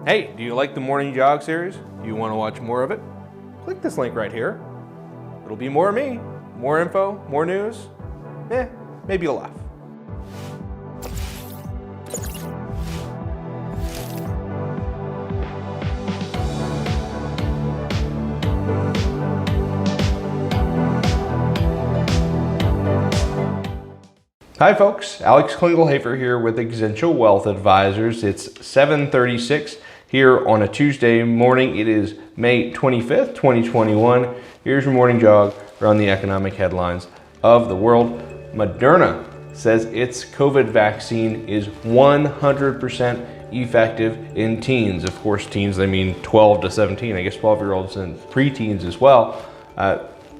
Hey, do you like the Morning Jog series? Do you want to watch more of it? Click this link right here. It'll be more of me, more info, more news. Maybe a laugh. Hi folks, Alex Klingelhoeffer here with Exencial Wealth Advisors. It's 7:36 here on a Tuesday morning. It is May 25th, 2021. Here's your morning jog around the economic headlines of the world. Moderna says its COVID vaccine is 100% effective in teens. Of course, teens, they mean 12 to 17. I guess 12-year-olds and preteens as well.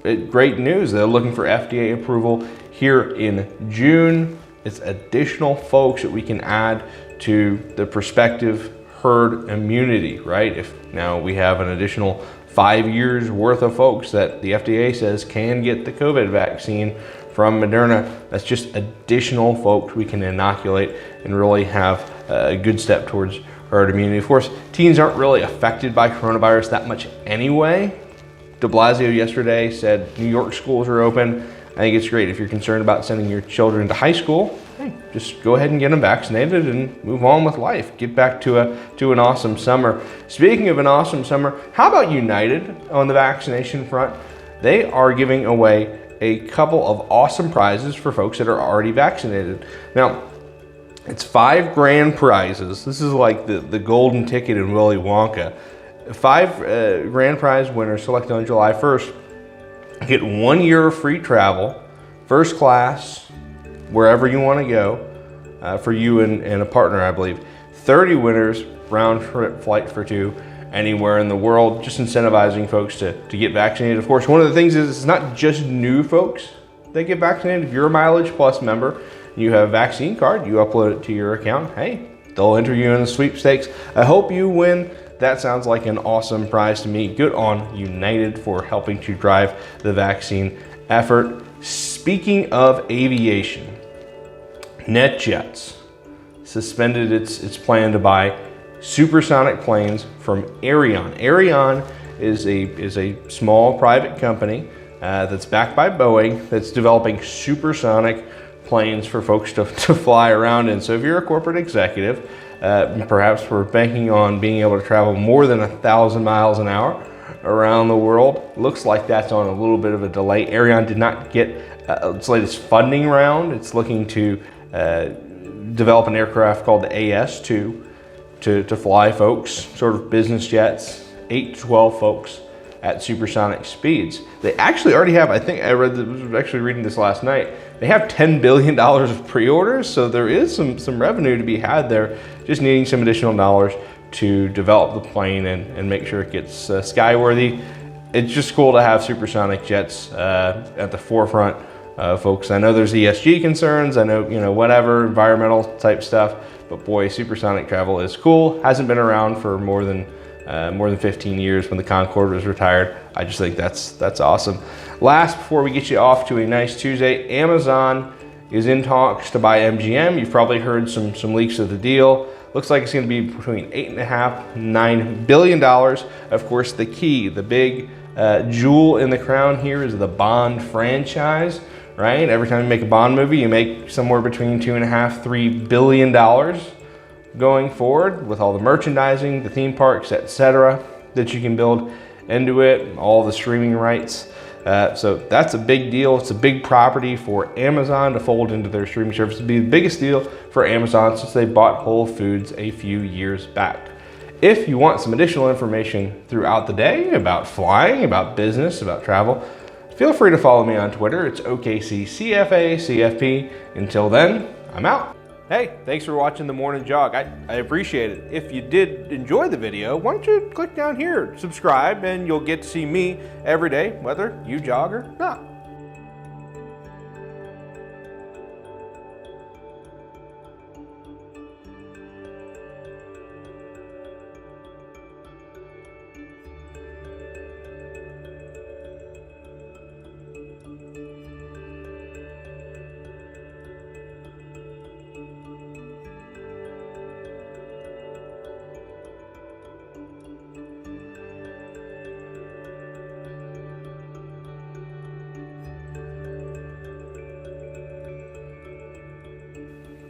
Great news. They're looking for FDA approval here in June. It's additional folks that we can add to the prospective herd immunity, right? If now we have an additional 5 years worth of folks that the FDA says can get the COVID vaccine from Moderna, that's just additional folks we can inoculate and really have a good step towards herd immunity. Of course, teens aren't really affected by coronavirus that much anyway. De Blasio yesterday said New York schools are open. I think it's great if you're concerned about sending your children to high school. Hey, just go ahead and get them vaccinated and move on with life. Get back to an awesome summer. Speaking of an awesome summer, how about United on the vaccination front? They are giving away a couple of awesome prizes for folks that are already vaccinated. Now, it's $5 prizes. This is like the golden ticket in Willy Wonka. 5 grand prize winners selected on July 1st get 1 year of free travel, first class, wherever you want to go, for you and a partner, I believe. 30 winners, round trip flight for 2, anywhere in the world, just incentivizing folks to get vaccinated. Of course, one of the things is it's not just new folks that get vaccinated. If you're a Mileage Plus member, you have a vaccine card, you upload it to your account, hey, they'll enter you in the sweepstakes. I hope you win. That sounds like an awesome prize to me. Good on United for helping to drive the vaccine effort. Speaking of aviation, NetJets suspended its plan to buy supersonic planes from Aerion. Aerion is a small private company that's backed by Boeing that's developing supersonic planes for folks to fly around in. So if you're a corporate executive, perhaps we're banking on being able to travel more than 1,000 miles an hour around the world. Looks like that's on a little bit of a delay. Aerion did not get its latest funding round. It's looking to develop an aircraft called the AS-2 to fly folks, sort of business jets, 8 to 12 folks at supersonic speeds. They actually already have, I think I was actually reading this last night, they have $10 billion of pre-orders, so there is some revenue to be had there, just needing some additional dollars to develop the plane and make sure it gets skyworthy. It's just cool to have supersonic jets at the forefront, folks. I know there's ESG concerns, I know, whatever, environmental type stuff, but boy, supersonic travel is cool. Hasn't been around for more than 15 years when the Concorde was retired. I just think that's awesome. Last, before we get you off to a nice Tuesday, Amazon is in talks to buy MGM. You've probably heard some leaks of the deal. Looks like it's going to be between $8.5 and $9 billion. Of course, the key, the big jewel in the crown here is the Bond franchise, right? Every time you make a Bond movie, you make somewhere between $2.5 $3 billion going forward with all the merchandising, the theme parks, etc., that you can build into it, all the streaming rights. So that's a big deal. It's a big property for Amazon to fold into their streaming service. It'd be the biggest deal for Amazon since they bought Whole Foods a few years back. If you want some additional information throughout the day about flying, about business, about travel, feel free to follow me on Twitter. It's OKCCFACFP. Until then, I'm out. Hey, thanks for watching the Morning Jog. I appreciate it. If you did enjoy the video, why don't you click down here, subscribe, and you'll get to see me every day, whether you jog or not.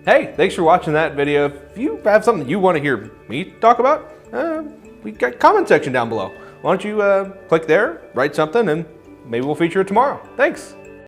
Hey, thanks for watching that video. If you have something you want to hear me talk about, we got a comment section down below. Why don't you click there, write something, and maybe we'll feature it tomorrow. Thanks.